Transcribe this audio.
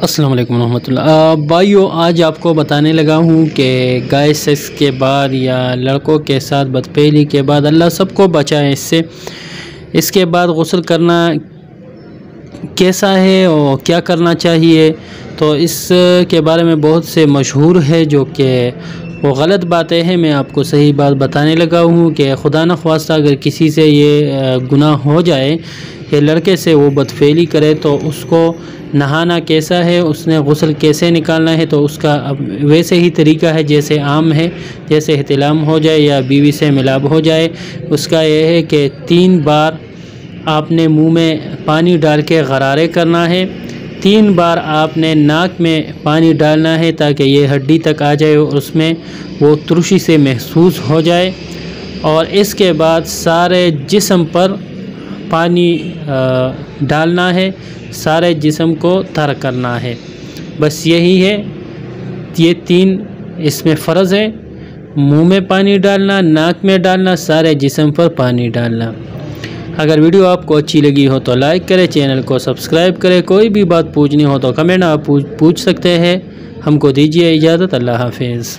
अस्सलाम वालेकुम रहमतुल्लाह। भाइयों, आज आपको बताने लगा हूँ कि गाय सेक्स के बाद या लड़कों के साथ बदफेली के बाद अल्लाह सबको बचाए इससे। इसके बाद गुस्ल करना कैसा है और क्या करना चाहिए, तो इसके बारे में बहुत से मशहूर है जो कि वो गलत बातें हैं। मैं आपको सही बात बताने लगा हूँ कि खुदा न ख्वास्ता अगर किसी से ये गुनाह हो जाए कि लड़के से वो बदफेली करे तो उसको नहाना कैसा है, उसने गुस्ल कैसे निकालना है, तो उसका अब वैसे ही तरीका है जैसे आम है। जैसे एहतिलाम हो जाए या बीवी से मिलाप हो जाए, उसका यह है कि 3 बार आपने मुंह में पानी डाल के गरारे करना है। 3 बार आपने नाक में पानी डालना है ताकि ये हड्डी तक आ जाए और उसमें वो तुरशी से महसूस हो जाए। और इसके बाद सारे जिस्म पर पानी डालना है, सारे जिस्म को तर करना है। बस यही है, ये 3 इसमें फ़र्ज़ है। मुंह में पानी डालना, नाक में डालना, सारे जिस्म पर पानी डालना। अगर वीडियो आपको अच्छी लगी हो तो लाइक करें, चैनल को सब्सक्राइब करें। कोई भी बात पूछनी हो तो कमेंट आप पूछ सकते हैं। हमको दीजिए इजाज़त। अल्लाह हाफिज़।